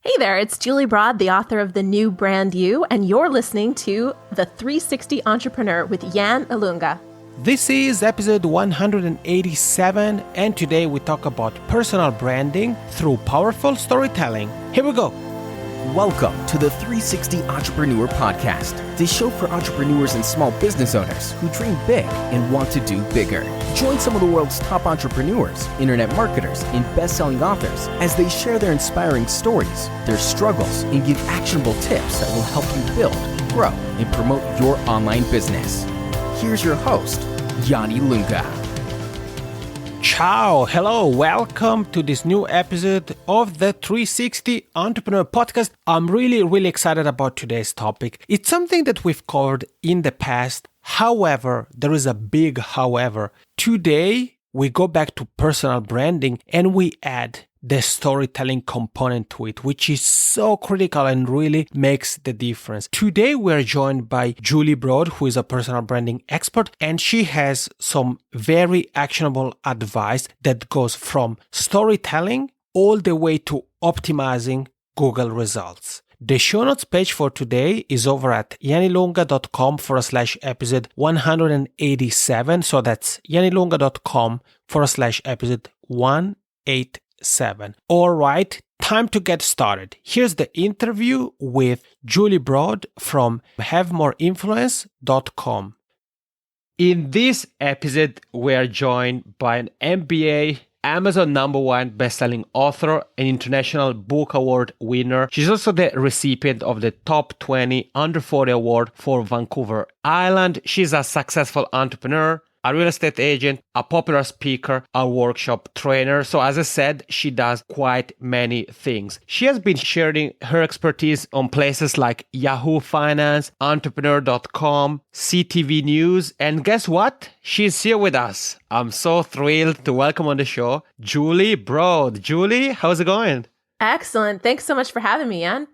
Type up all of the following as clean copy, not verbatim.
Hey there, it's Julie Broad, the author of The New Brand You, and you're listening to The 360 Entrepreneur with Jan Ilunga. This is episode 187, and today we talk about personal branding through powerful storytelling. Here we go. Welcome to the 360 Entrepreneur Podcast, the show for entrepreneurs and small business owners who dream big and want to do bigger. Join some of the world's top entrepreneurs, internet marketers, and best-selling authors as they share their inspiring stories, their struggles, and give actionable tips that will help you build, grow, and promote your online business. Here's your host, Yanni Lunga. Ciao, hello, welcome to this new episode of the 360 Entrepreneur Podcast. I'm really excited about today's topic. It's something that we've covered in the past. However, there is a big however. Today, we go back to personal branding and we add the storytelling component to it, which is so critical and really makes the difference. Today, we're joined by Julie Broad, who is a personal branding expert, and she has some very actionable advice that goes from storytelling all the way to optimizing Google results. The show notes page for today is over at yannilunga.com/episode 187. So that's yannilunga.com/episode 187. All right, time to get started. Here's the interview with Julie Broad from havemoreinfluence.com. In this episode, we are joined by an MBA, Amazon #1 bestselling author, an international book award winner. She's also the recipient of the Top 20 Under 40 award for Vancouver Island. She's a successful entrepreneur, a real estate agent, a popular speaker, a workshop trainer. So as I said, she does quite many things. She has been sharing her expertise on places like Yahoo Finance, Entrepreneur.com, CTV News, and guess what? She's here with us. I'm so thrilled to welcome on the show, Julie Broad. Julie, how's it going? Excellent. Thanks so much for having me, Jan.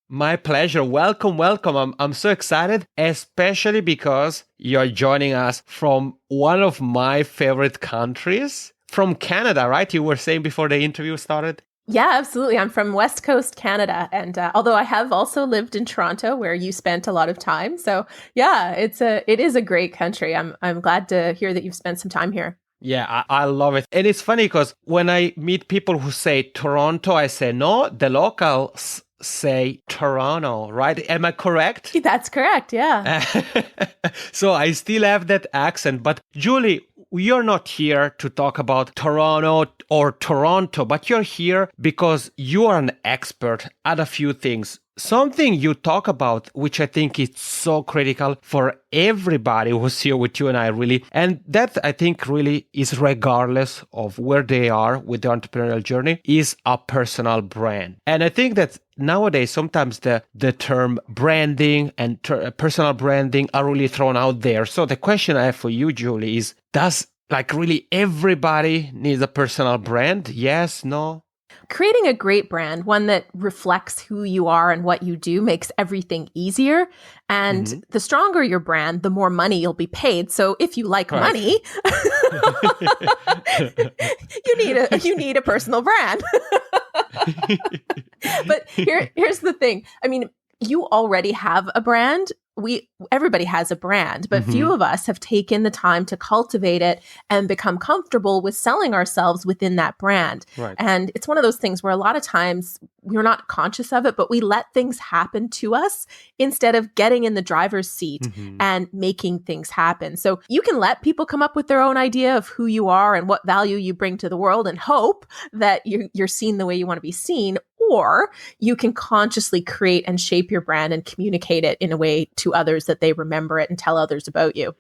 My pleasure. Welcome. I'm so excited, especially because you're joining us from one of my favorite countries, from Canada, right? You were saying before the interview started? Yeah, absolutely. I'm from West Coast Canada. And although I have also lived in Toronto, where you spent a lot of time. So yeah, it is a great country. I'm glad to hear that you've spent some time here. Yeah, I love it. And it's funny because when I meet people who say Toronto, I say, no, the locals say Toronto, right? Am I correct? That's correct, yeah. So I still have that accent. But Julie, you're not here to talk about Toronto or Toronto, but you're here because you are an expert at a few things. Something you talk about, which I think is so critical for everybody who's here with you and I really, and that I think really is regardless of where they are with the entrepreneurial journey, is a personal brand. And I think that nowadays, sometimes the term branding and personal branding are really thrown out there. So the question I have for you, Julie, is does really everybody needs a personal brand? Yes, no? Creating a great brand, one that reflects who you are and what you do, makes everything easier. And the stronger your brand, the more money you'll be paid. So if you like money, you need a personal brand. But here's the thing. I mean, you already have a brand. Everybody has a brand, but few of us have taken the time to cultivate it and become comfortable with selling ourselves within that brand. Right. And it's one of those things where a lot of times we're not conscious of it, but we let things happen to us instead of getting in the driver's seat and making things happen. So you can let people come up with their own idea of who you are and what value you bring to the world and hope that you're seen the way you want to be seen. Or you can consciously create and shape your brand and communicate it in a way to others that they remember it and tell others about you.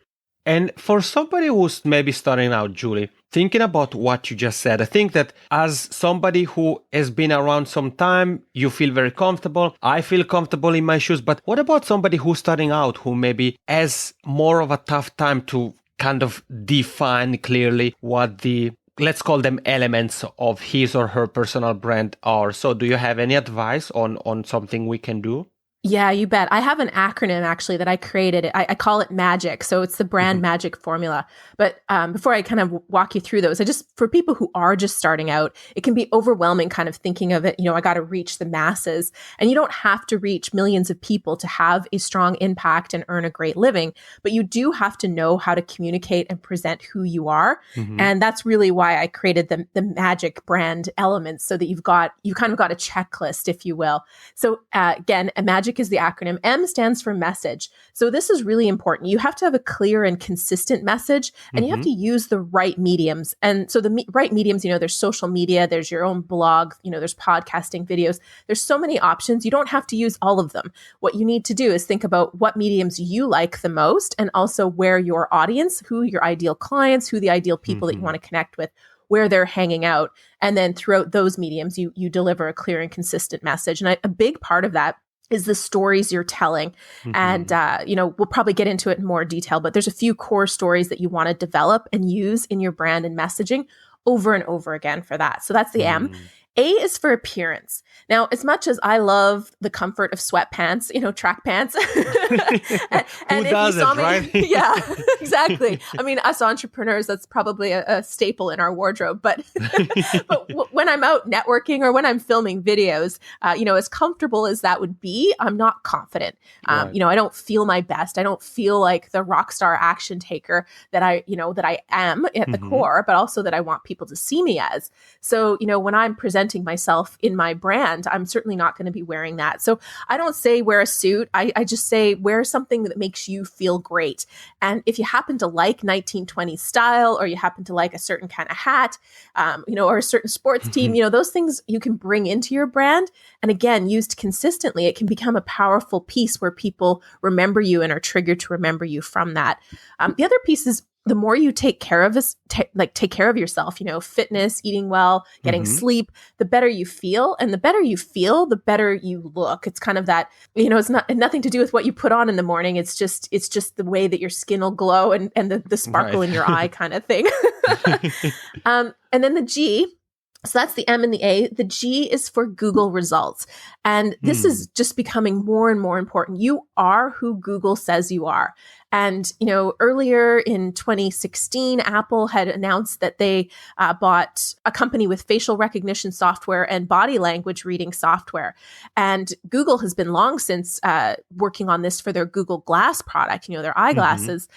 And for somebody who's maybe starting out, Julie, thinking about what you just said, I think that as somebody who has been around some time, you feel very comfortable. I feel comfortable in my shoes. But what about somebody who's starting out, who maybe has more of a tough time to kind of define clearly what the, let's call them, elements of his or her personal brand are? So do you have any advice on something we can do? Yeah, you bet. I have an acronym actually that I created. I call it MAGIC. So it's the brand magic formula. But before I kind of walk you through those, for people who are just starting out, it can be overwhelming kind of thinking of it, I got to reach the masses. And you don't have to reach millions of people to have a strong impact and earn a great living. But you do have to know how to communicate and present who you are. And that's really why I created the MAGIC brand elements, so that you kind of got a checklist, if you will. So again, a MAGIC is the acronym. M stands for message. So this is really important. You have to have a clear and consistent message, and you have to use the right mediums. And so the right mediums, there's social media, there's your own blog, there's podcasting, videos. There's so many options. You don't have to use all of them. What you need to do is think about what mediums you like the most, and also where your audience, who your ideal clients, who the ideal people that you want to connect with, where they're hanging out. And then throughout those mediums, you deliver a clear and consistent message. And a big part of that is the stories you're telling. And, we'll probably get into it in more detail, but there's a few core stories that you want to develop and use in your brand and messaging over and over again for that. So that's the M. A is for appearance. Now, as much as I love the comfort of sweatpants, track pants. Who doesn't, right? Yeah, exactly. I mean, us entrepreneurs, that's probably a staple in our wardrobe. But when I'm out networking or when I'm filming videos, as comfortable as that would be, I'm not confident. Right. I don't feel my best. I don't feel like the rock star action taker that I am at the core, but also that I want people to see me as. So, when I'm presenting myself in my brand, I'm certainly not going to be wearing that. So I don't say wear a suit. I just say wear something that makes you feel great. And if you happen to like 1920s style, or you happen to like a certain kind of hat, or a certain sports team, those things you can bring into your brand. And again, used consistently, it can become a powerful piece where people remember you and are triggered to remember you from that. The other piece is, the more you take care of take care of yourself, fitness, eating well, getting sleep, the better you feel. And the better you feel, the better you look. It's kind of that, it's nothing to do with what you put on in the morning. It's just the way that your skin will glow and the sparkle in your eye kind of thing. And then the G. So that's the M and the A. The G is for Google results. And this is just becoming more and more important. You are who Google says you are. And, earlier in 2016, Apple had announced that they bought a company with facial recognition software and body language reading software. And Google has been long since working on this for their Google Glass product, their eyeglasses.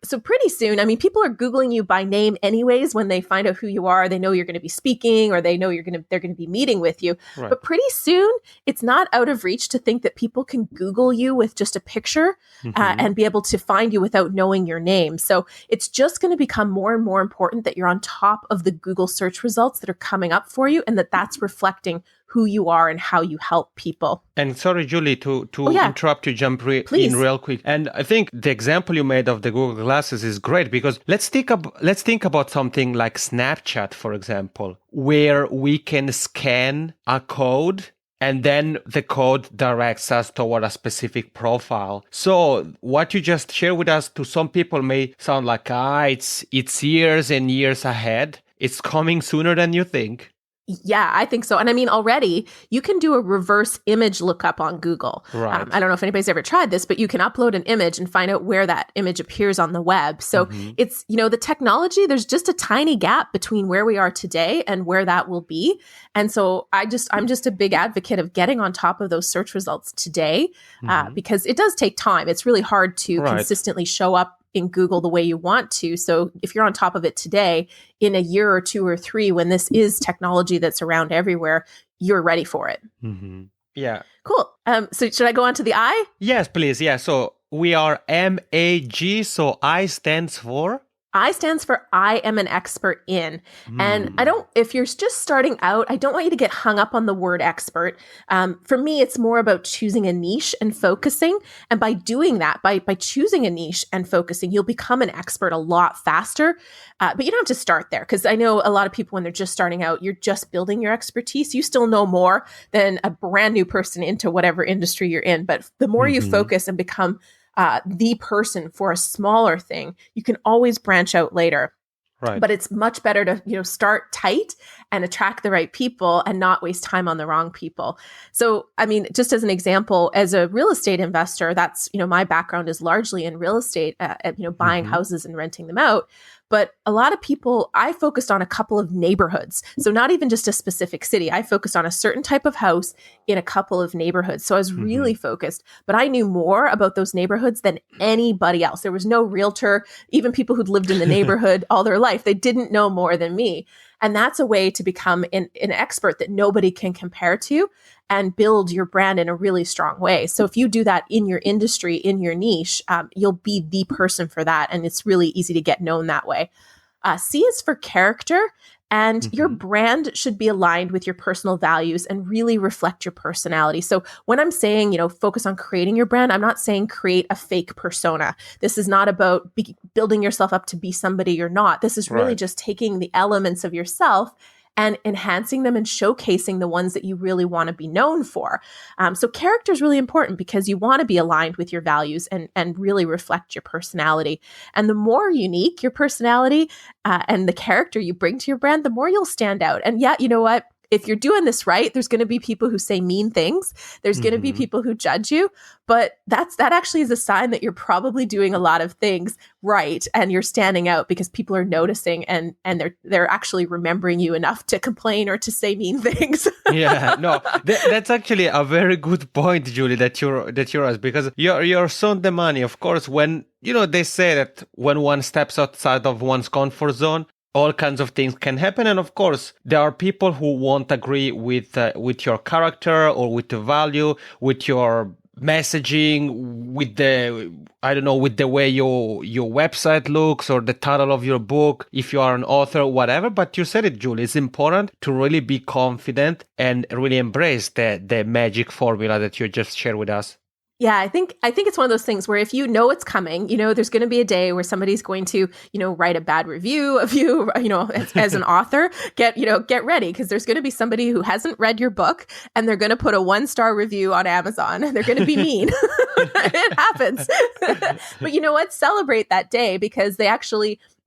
So pretty soon, people are Googling you by name anyways. When they find out who you are, they know you're going to be speaking, or they know they're going to be meeting with you. Right. But pretty soon, it's not out of reach to think that people can Google you with just a picture and be able to find you without knowing your name. So it's just going to become more and more important that you're on top of the Google search results that are coming up for you, and that's reflecting who you are and how you help people. And sorry, Julie, to interrupt you, jump in real quick. And I think the example you made of the Google Glasses is great, because let's think about something like Snapchat, for example, where we can scan a code and then the code directs us toward a specific profile. So what you just shared with us, to some people may sound like, it's years and years ahead. It's coming sooner than you think. Yeah, I think so. And already you can do a reverse image lookup on Google. Right. I don't know if anybody's ever tried this, but you can upload an image and find out where that image appears on the web. So it's, the technology, there's just a tiny gap between where we are today and where that will be. And so I'm just a big advocate of getting on top of those search results today, because it does take time. It's really hard to consistently show up in Google the way you want to. So if you're on top of it today, in a year or two or three, when this is technology that's around everywhere, you're ready for it. Yeah. Cool. So should I go on to the I? Yes, please. Yeah. So we are MAG. So I stands for? I stands for I am an expert in. And if you're just starting out, I don't want you to get hung up on the word expert. For me, it's more about choosing a niche and focusing. And by doing that, by choosing a niche and focusing, you'll become an expert a lot faster. But you don't have to start there, because I know a lot of people, when they're just starting out, you're just building your expertise. You still know more than a brand new person into whatever industry you're in. But the more you focus and become the person for a smaller thing, you can always branch out later. Right. But it's much better to, start tight and attract the right people and not waste time on the wrong people. So, I mean, just as an example, as a real estate investor, that's, my background is largely in real estate, buying houses and renting them out. But a lot of people, I focused on a couple of neighborhoods. So not even just a specific city. I focused on a certain type of house in a couple of neighborhoods. So I was really focused, but I knew more about those neighborhoods than anybody else. There was no realtor, even people who'd lived in the neighborhood all their life. They didn't know more than me. And that's a way to become an expert that nobody can compare to and build your brand in a really strong way. So if you do that in your industry, in your niche, you'll be the person for that. And it's really easy to get known that way. C is for character. And your brand should be aligned with your personal values and really reflect your personality. So when I'm saying, focus on creating your brand, I'm not saying create a fake persona. This is not about building yourself up to be somebody you're not. This is really just taking the elements of yourself and enhancing them and showcasing the ones that you really want to be known for. So character is really important because you want to be aligned with your values and really reflect your personality. And the more unique your personality and the character you bring to your brand, the more you'll stand out. And yeah, you know what? If you're doing this right, there's going to be people who say mean things. There's going to be people who judge you, but that actually is a sign that you're probably doing a lot of things right and you're standing out because people are noticing and they're actually remembering you enough to complain or to say mean things. Yeah, no, that's actually a very good point, Julie, that you're asked, because you're so on the money. Of course, when they say that when one steps outside of one's comfort zone, all kinds of things can happen. And of course, there are people who won't agree with your character or with the value, with your messaging, with the way your website looks or the title of your book, if you are an author, whatever. But you said it, Julie, it's important to really be confident and really embrace the magic formula that you just shared with us. Yeah, I think it's one of those things where if you know it's coming, there's going to be a day where somebody's going to, write a bad review of you, as an author. Get ready because there's going to be somebody who hasn't read your book and they're going to put a 1-star review on Amazon. They're going to be mean. It happens. But you know what? Celebrate that day because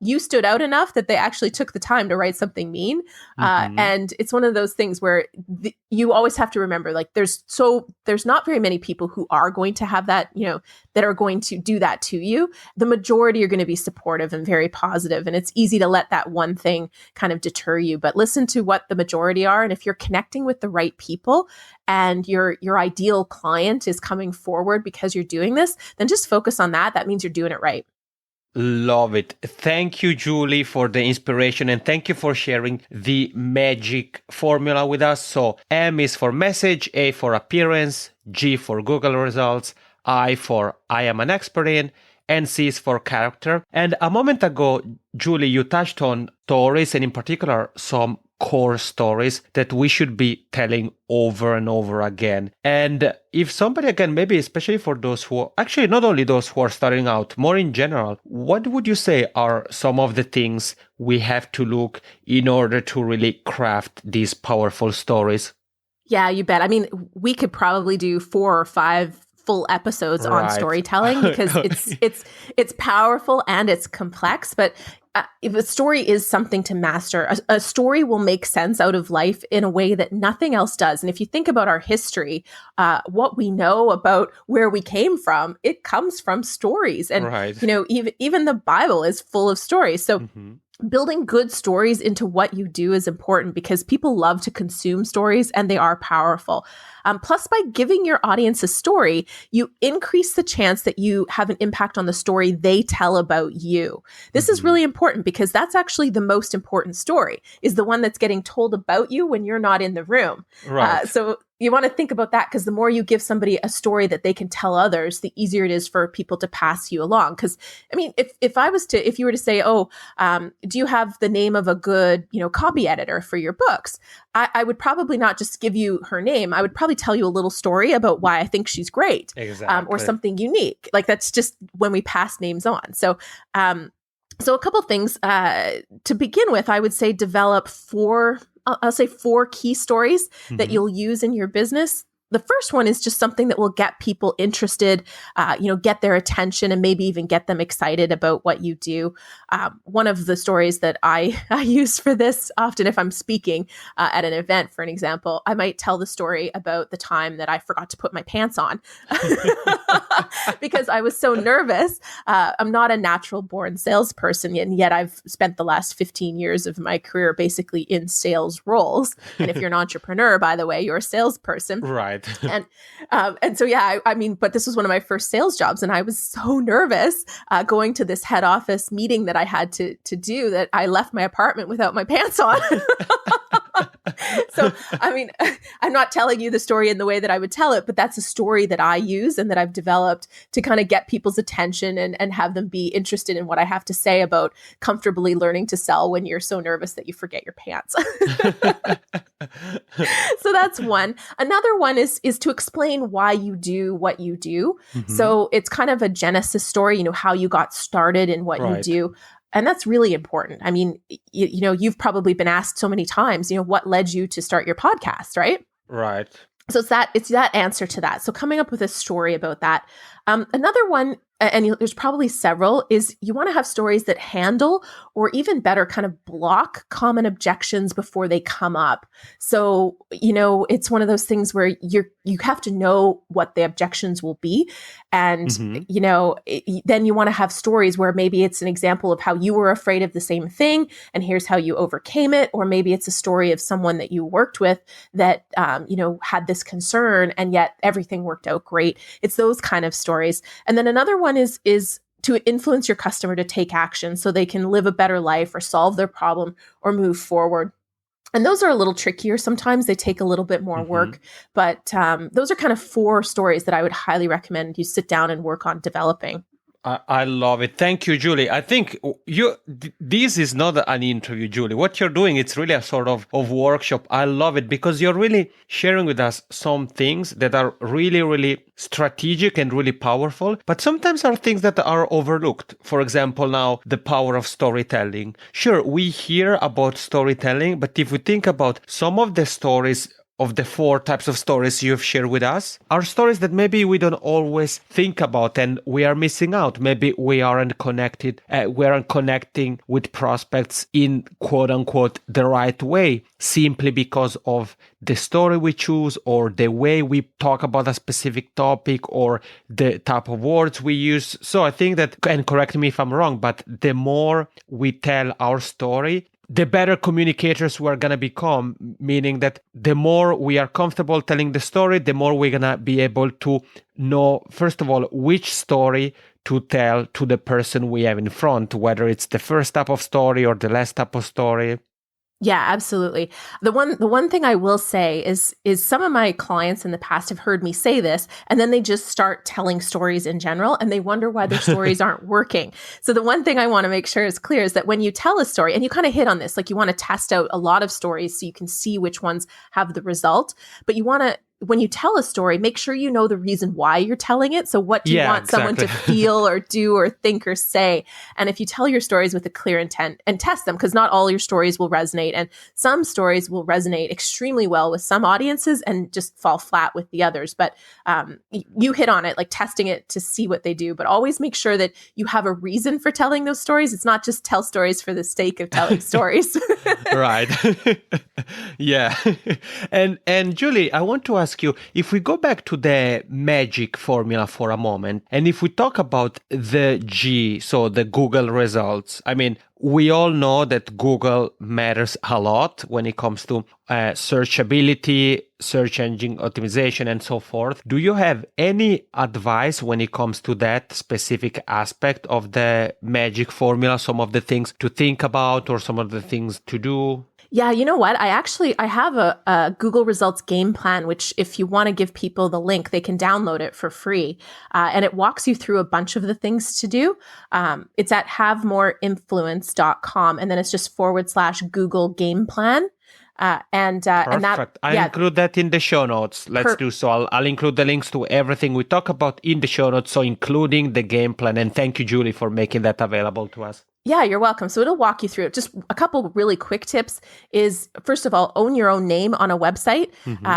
you stood out enough that they actually took the time to write something mean. And it's one of those things where you always have to remember, like, there's not very many people who are going to have that, that are going to do that to you. The majority are going to be supportive and very positive. And it's easy to let that one thing kind of deter you, but listen to what the majority are. And if you're connecting with the right people and your ideal client is coming forward because you're doing this, then just focus on that. That means you're doing it right. Love it. Thank you, Julie, for the inspiration and thank you for sharing the magic formula with us. So M is for message, A for appearance, G for Google results, I for I am an expert in, and C is for character. And a moment ago, Julie, you touched on stories and in particular some core stories that we should be telling over and over again. And if somebody, again, maybe especially for those who actually not only those who are starting out, more in general, what would you say are some of the things we have to look in order to really craft these powerful stories? Yeah, you bet. I mean, we could probably do 4 or 5 full episodes on storytelling because it's powerful and it's complex, but if a story is something to master, a story will make sense out of life in a way that nothing else does. And if you think about our history, what we know about where we came from, it comes from stories. And, even the Bible is full of stories. So building good stories into what you do is important because people love to consume stories and they are powerful. Plus, by giving your audience a story, you increase the chance that you have an impact on the story they tell about you. This is really important because that's actually the most important story, is the one that's getting told about you when you're not in the room. Right. So you want to think about that because the more you give somebody a story that they can tell others, the easier it is for people to pass you along. Because, I mean, if you were to say, do you have the name of a good, copy editor for your books? I would probably not just give you her name. I would probably tell you a little story about why I think she's great, or something unique. Like that's just when we pass names on. So a couple things to begin with, I would say develop 4 key stories that you'll use in your business. the first one is just something that will get people interested, get their attention and maybe even get them excited about what you do. One of the stories that I use for this often if I'm speaking at an event, for an example, I might tell the story about the time that I forgot to put my pants on because I was so nervous. I'm not a natural born salesperson, and yet I've spent the last 15 years of my career basically in sales roles. And if you're an entrepreneur, by the way, you're a salesperson. Right. And so, yeah, I mean, but this was one of my first sales jobs, and I was so nervous going to this head office meeting that I had to do that I left my apartment without my pants on. So, I mean, I'm not telling you the story in the way that I would tell it, but that's a story that I use and that I've developed to kind of get people's attention and have them be interested in what I have to say about comfortably learning to sell when you're so nervous that you forget your pants. So that's one. Another one is to explain why you do what you do. Mm-hmm. So it's kind of a genesis story, how you got started in what you do. And that's really important. I mean, you've probably been asked so many times, what led you to start your podcast, right? Right. So it's that answer to that. So coming up with a story about that. Another one, and there's probably several, is you want to have stories that handle or even better kind of block common objections before they come up. So, it's one of those things where you have to know what the objections will be. And, then you want to have stories where maybe it's an example of how you were afraid of the same thing and here's how you overcame it. Or maybe it's a story of someone that you worked with that, had this concern and yet everything worked out great. It's those kind of stories. And then another one is to influence your customer to take action so they can live a better life or solve their problem or move forward. And those are a little trickier. Sometimes they take a little bit more work, but those are kind of 4 stories that I would highly recommend you sit down and work on developing. I love it. Thank you, Julie. I think this is not an interview, Julie. What you're doing, it's really a sort of workshop. I love it because you're really sharing with us some things that are really, really strategic and really powerful, but sometimes are things that are overlooked. For example, now the power of storytelling. Sure, we hear about storytelling, but if we think about some of the stories of the 4 types of stories you've shared with us are stories that maybe we don't always think about and we are missing out. Maybe we aren't connected, we aren't connecting with prospects in quote unquote the right way, simply because of the story we choose or the way we talk about a specific topic or the type of words we use. So I think that, and correct me if I'm wrong, but the more we tell our story, the better communicators we're going to become, meaning that the more we are comfortable telling the story, the more we're going to be able to know, first of all, which story to tell to the person we have in front, whether it's the first type of story or the last type of story. Yeah, absolutely. The one thing I will say is some of my clients in the past have heard me say this, and then they just start telling stories in general, and they wonder why their stories aren't working. So the one thing I want to make sure is clear is that when you tell a story, and you kind of hit on this, like you want to test out a lot of stories so you can see which ones have the result, but you want to, when you tell a story, make sure you know the reason why you're telling it. So what do you want someone to feel or do or think or say? And if you tell your stories with a clear intent and test them, because not all your stories will resonate. And some stories will resonate extremely well with some audiences and just fall flat with the others. But you hit on it, like testing it to see what they do. But always make sure that you have a reason for telling those stories. It's not just tell stories for the sake of telling stories. Right. Yeah. And Julie, I want to ask you, if we go back to the magic formula for a moment, and if we talk about the G, so the Google results, I mean, we all know that Google matters a lot when it comes to searchability, search engine optimization, and so forth. Do you have any advice when it comes to that specific aspect of the magic formula, some of the things to think about or some of the things to do? Yeah, you know what? I have a Google Results game plan, which if you want to give people the link, they can download it for free. And it walks you through a bunch of the things to do. It's at havemoreinfluence.com. And then it's just /Google game plan. And that, I'll include that in the show notes. Let's do so. I'll include the links to everything we talk about in the show notes, so including the game plan. And thank you, Julie, for making that available to us. Yeah, you're welcome. So it'll walk you through it. Just a couple really quick tips is, first of all, own your own name on a website.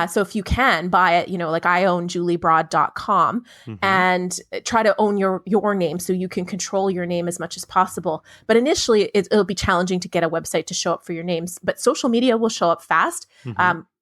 So if you can buy it, like I own juliebroad.com and try to own your name so you can control your name as much as possible. But initially, it'll be challenging to get a website to show up for your names. But social media will show up fast.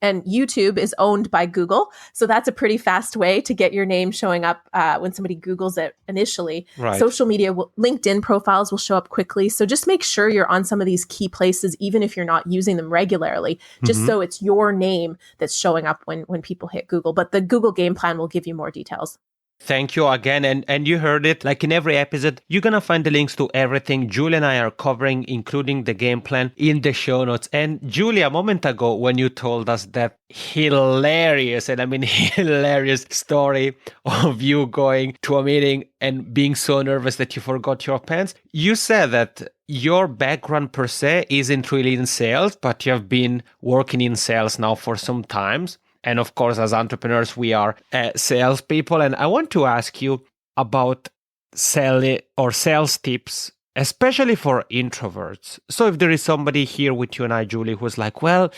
And YouTube is owned by Google. So that's a pretty fast way to get your name showing up when somebody Googles it initially. Right. Social media, LinkedIn profiles will show up quickly. So just make sure you're on some of these key places, even if you're not using them regularly, just so it's your name that's showing up when people hit Google. But the Google game plan will give you more details. Thank you again. And you heard it, like in every episode, you're going to find the links to everything Julie and I are covering, including the game plan in the show notes. And Julie, a moment ago, when you told us that hilarious, and I mean hilarious story of you going to a meeting and being so nervous that you forgot your pens, you said that your background per se isn't really in sales, but you have been working in sales now for some times. And of course, as entrepreneurs, we are salespeople. And I want to ask you about selling or sales tips, especially for introverts. So if there is somebody here with you and I, Julie, who's like, well,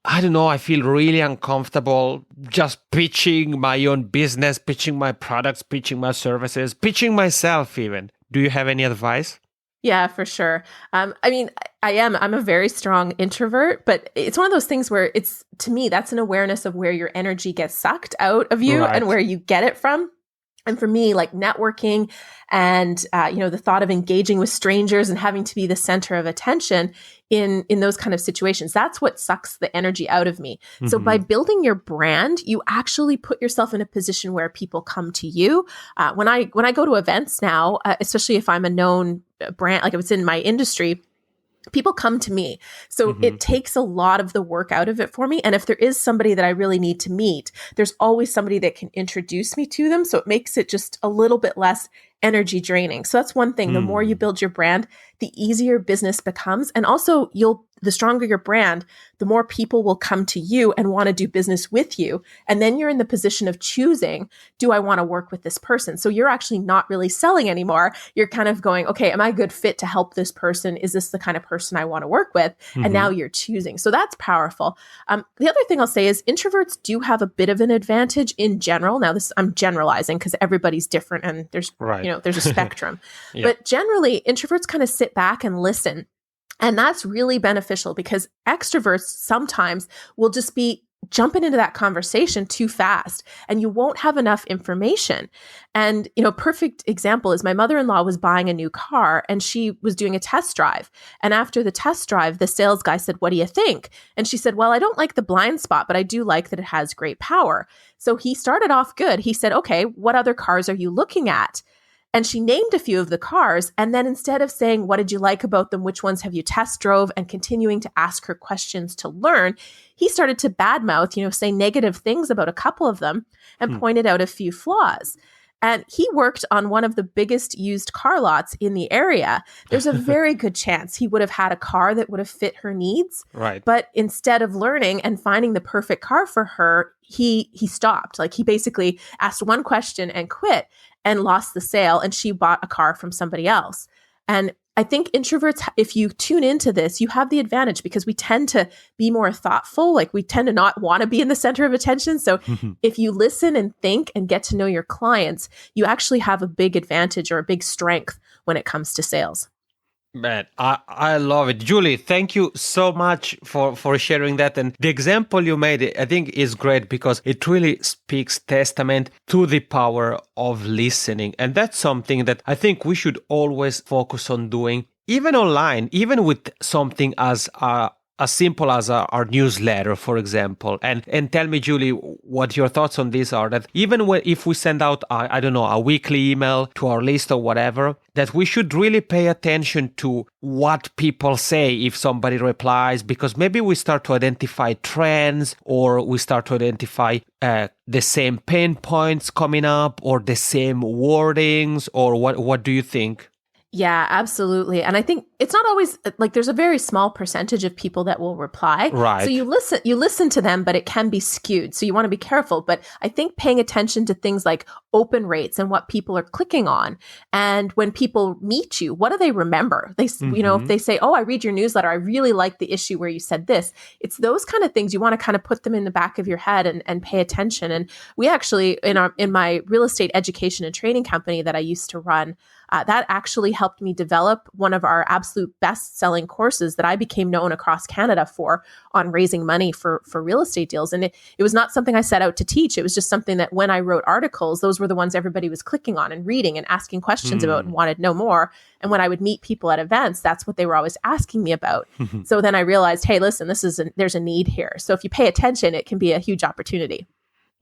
I don't know, I feel really uncomfortable just pitching my own business, pitching my products, pitching my services, pitching myself even. Do you have any advice? Yeah, for sure. I'm a very strong introvert, but it's one of those things where to me, that's an awareness of where your energy gets sucked out of you and where you get it from. And for me, like networking and, the thought of engaging with strangers and having to be the center of attention in those kind of situations, that's what sucks the energy out of me. So by building your brand, you actually put yourself in a position where people come to you. When I go to events now, especially if I'm a known brand, like if it's in my industry, people come to me. So it takes a lot of the work out of it for me. And if there is somebody that I really need to meet, there's always somebody that can introduce me to them. So it makes it just a little bit less energy draining. So that's one thing. The more you build your brand, the easier business becomes. And also the stronger your brand, the more people will come to you and want to do business with you. And then you're in the position of choosing, do I want to work with this person? So you're actually not really selling anymore. You're kind of going, okay, am I a good fit to help this person? Is this the kind of person I want to work with? And now you're choosing. So that's powerful. The other thing I'll say is introverts do have a bit of an advantage in general. Now I'm generalizing because everybody's different and there's, there's a spectrum, but generally introverts kind of sit back and listen. And that's really beneficial because extroverts sometimes will just be jumping into that conversation too fast and you won't have enough information. And, perfect example is my mother-in-law was buying a new car and she was doing a test drive. And after the test drive, the sales guy said, what do you think? And she said, well, I don't like the blind spot, but I do like that it has great power. So he started off good. He said, okay, what other cars are you looking at? And she named a few of the cars. And then instead of saying, what did you like about them? Which ones have you test drove? And continuing to ask her questions to learn, he started to badmouth, say negative things about a couple of them and pointed out a few flaws. And he worked on one of the biggest used car lots in the area. There's a very good chance he would have had a car that would have fit her needs. Right. But instead of learning and finding the perfect car for her, he stopped. Like he basically asked one question and quit and lost the sale. And she bought a car from somebody else. And I think introverts, if you tune into this, you have the advantage because we tend to be more thoughtful. Like we tend to not want to be in the center of attention. So if you listen and think and get to know your clients, you actually have a big advantage or a big strength when it comes to sales. Man, I love it. Julie, thank you so much for sharing that. And the example you made, I think is great because it really speaks testament to the power of listening. And that's something that I think we should always focus on doing, even online, even with something as simple as our newsletter, for example. And tell me, Julie, what your thoughts on this are, that even if we send out, a weekly email to our list or whatever, that we should really pay attention to what people say if somebody replies, because maybe we start to identify trends or we start to identify the same pain points coming up or the same wordings, or what do you think? Yeah, absolutely. And I think it's not always like there's a very small percentage of people that will reply. Right. So you listen to them, but it can be skewed. So you want to be careful. But I think paying attention to things like open rates and what people are clicking on. And when people meet you, what do they remember? They, if they say, oh, I read your newsletter, I really like the issue where you said this. It's those kind of things you want to kind of put them in the back of your head and pay attention. And we actually, in my real estate education and training company that I used to run, that actually helped me develop one of our absolute best-selling courses that I became known across Canada for on raising money for real estate deals. And it was not something I set out to teach. It was just something that when I wrote articles, those were the ones everybody was clicking on and reading and asking questions about and wanted to know more. And when I would meet people at events, that's what they were always asking me about. So then I realized, hey, listen, there's a need here. So if you pay attention, it can be a huge opportunity.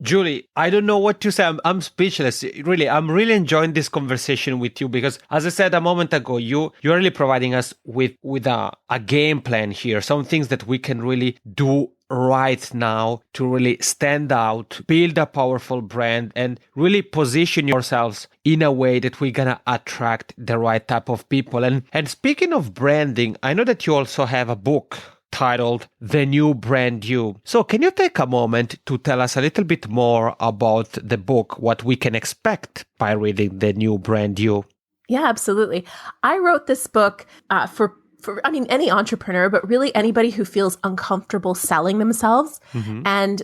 Julie, I don't know what to say. I'm speechless. Really, I'm really enjoying this conversation with you because, as I said a moment ago, you're really providing us with a game plan here, some things that we can really do right now to really stand out, build a powerful brand, and really position yourselves in a way that we're gonna attract the right type of people. And speaking of branding, I know that you also have a book titled The New Brand You. So can you take a moment to tell us a little bit more about the book, what we can expect by reading The New Brand You? Yeah, absolutely. I wrote this book for any entrepreneur, but really anybody who feels uncomfortable selling themselves. And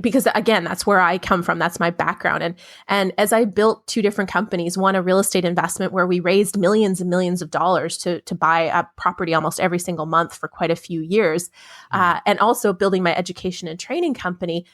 because again, that's where I come from. That's my background. And as I built two different companies, one a real estate investment where we raised millions and millions of dollars to buy a property almost every single month for quite a few years. And also building my education and training company.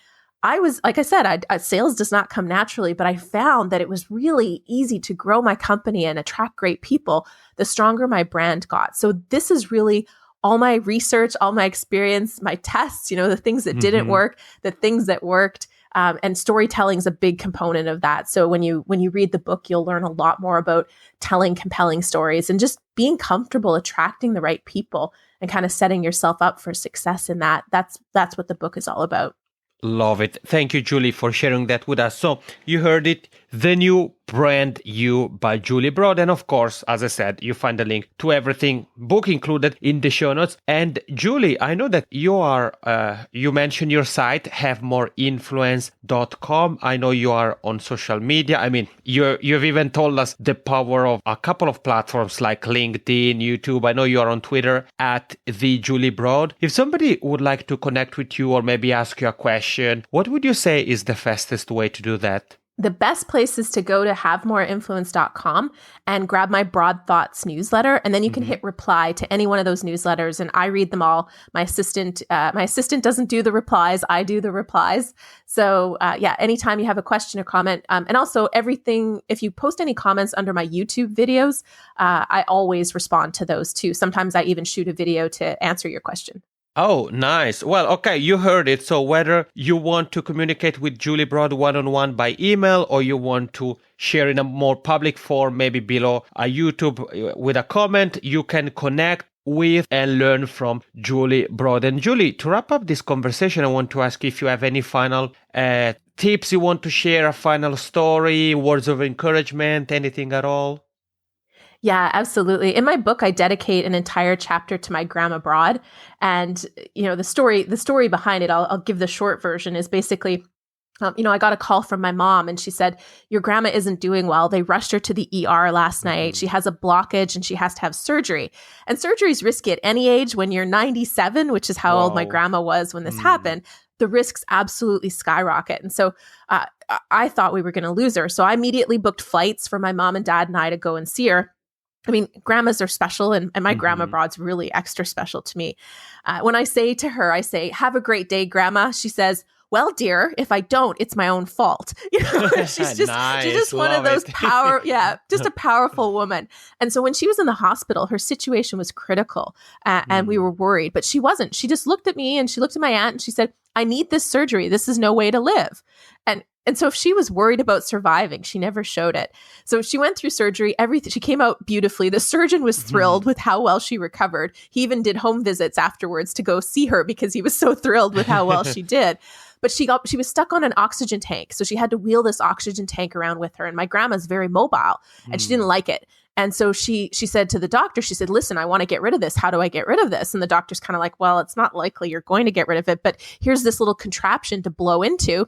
I was, like I said, sales does not come naturally, but I found that it was really easy to grow my company and attract great people the stronger my brand got. So this is really all my research, all my experience, my tests, the things that didn't work, the things that worked, and storytelling is a big component of that. So when you read the book, you'll learn a lot more about telling compelling stories and just being comfortable attracting the right people and kind of setting yourself up for success in that. That's what the book is all about. Love it. Thank you, Julie, for sharing that with us. So you heard it, The New Brand You by Julie Broad. And of course, as I said, you find the link to everything, book included, in the show notes. And Julie, I know that you mentioned your site, havemoreinfluence.com. I know you are on social media. I mean, you've even told us the power of a couple of platforms like LinkedIn, YouTube. I know you are on Twitter at the Julie Broad. If somebody would like to connect with you or maybe ask you a question, what would you say is the fastest way to do that? The best place is to go to havemoreinfluence.com and grab my Broad Thoughts newsletter. And then you can hit reply to any one of those newsletters. And I read them all. My assistant doesn't do the replies. I do the replies. So anytime you have a question or comment, and also everything, if you post any comments under my YouTube videos, I always respond to those too. Sometimes I even shoot a video to answer your question. Oh, nice. Well, okay, you heard it. So whether you want to communicate with Julie Broad one-on-one by email or you want to share in a more public form, maybe below a YouTube with a comment, you can connect with and learn from Julie Broad. And Julie, to wrap up this conversation, I want to ask if you have any final tips you want to share, a final story, words of encouragement, anything at all? Yeah, absolutely. In my book, I dedicate an entire chapter to my grandma Broad. And, the story behind it, I'll give the short version, is basically, I got a call from my mom and she said, your grandma isn't doing well. They rushed her to the ER last night. She has a blockage and she has to have surgery. And surgery is risky at any age. When you're 97, which is how old my grandma was when this happened, the risks absolutely skyrocket. And so I thought we were going to lose her. So I immediately booked flights for my mom and dad and I to go and see her. I mean, grandmas are special, and my grandma Broad's really extra special to me. When I say to her, have a great day, grandma, she says, well, dear, if I don't, it's my own fault. She's just one of those just a powerful woman. And so when she was in the hospital, her situation was critical and we were worried, but she wasn't. She just looked at me and she looked at my aunt and she said, I need this surgery. This is no way to live. And so if she was worried about surviving, she never showed it. So she went through surgery, everything. She came out beautifully. The surgeon was thrilled with how well she recovered. He even did home visits afterwards to go see her because he was so thrilled with how well she did. But she was stuck on an oxygen tank. So she had to wheel this oxygen tank around with her. And my grandma's very mobile and she didn't like it. And so she said to the doctor, she said, listen, I want to get rid of this. How do I get rid of this? And the doctor's kind of like, well, it's not likely you're going to get rid of it, but here's this little contraption to blow into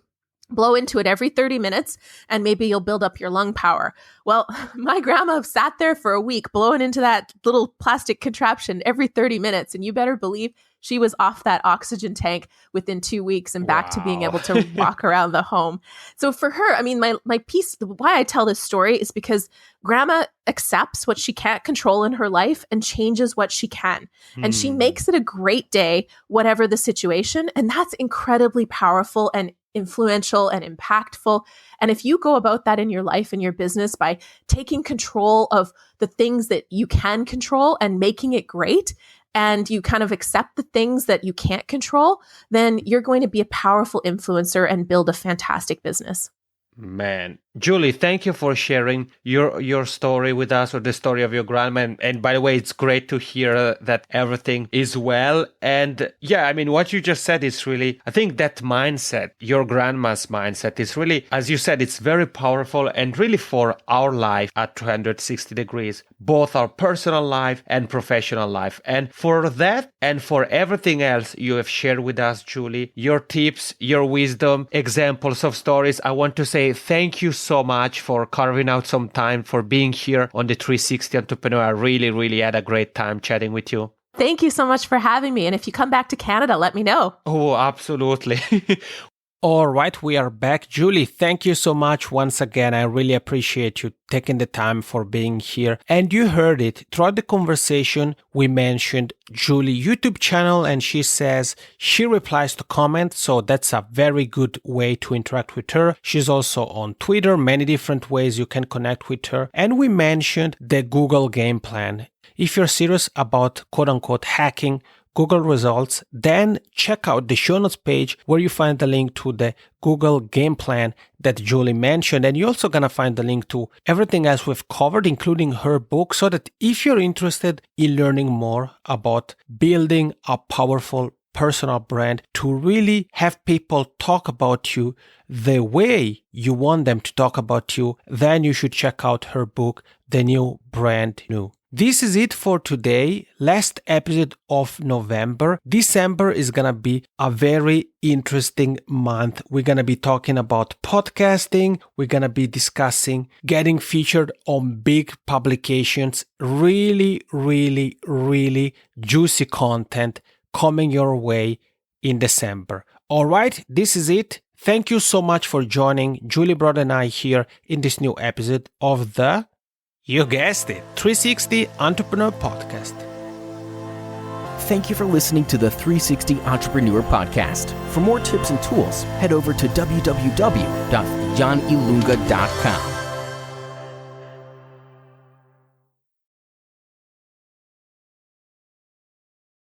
it every 30 minutes, and maybe you'll build up your lung power. Well, my grandma sat there for a week blowing into that little plastic contraption every 30 minutes. And you better believe she was off that oxygen tank within 2 weeks and back to being able to walk around the home. So for her, I mean, my piece, why I tell this story is because grandma accepts what she can't control in her life and changes what she can. And she makes it a great day, whatever the situation. And that's incredibly powerful and influential and impactful. And if you go about that in your life and your business by taking control of the things that you can control and making it great, and you kind of accept the things that you can't control, then you're going to be a powerful influencer and build a fantastic business. Man, Julie, thank you for sharing your story with us, or the story of your grandma. And by the way, it's great to hear that everything is well. And yeah, I mean, what you just said is really, I think that mindset, your grandma's mindset, is really, as you said, it's very powerful and really for our life at 360 degrees, both our personal life and professional life. And for that and for everything else you have shared with us, Julie, your tips, your wisdom, examples of stories, I want to say thank you so much for carving out some time for being here on the 360 Entrepreneur. I really had a great time chatting with you. Thank you so much for having me. And if you come back to Canada, let me know. Oh, absolutely. All right, we are back. Julie, thank you so much once again. I really appreciate you taking the time for being here. And you heard it throughout the conversation. We mentioned Julie YouTube channel, and she says she replies to comments. So that's a very good way to interact with her. She's also on Twitter, many different ways you can connect with her. And we mentioned the Google game plan. If you're serious about quote unquote hacking Google results, then check out the show notes page where you find the link to the Google game plan that Julie mentioned. And you're also going to find the link to everything else we've covered, including her book, so that if you're interested in learning more about building a powerful personal brand to really have people talk about you the way you want them to talk about you, then you should check out her book, The New Brand New. This is it for today. Last episode of November. December is going to be a very interesting month. We're going to be talking about podcasting. We're going to be discussing getting featured on big publications. Really juicy content coming your way in December. All right, this is it. Thank you so much for joining Julie Broad and I here in this new episode of the, you guessed it, 360 Entrepreneur Podcast. Thank you for listening to the 360 Entrepreneur Podcast. For more tips and tools, head over to www.janilunga.com.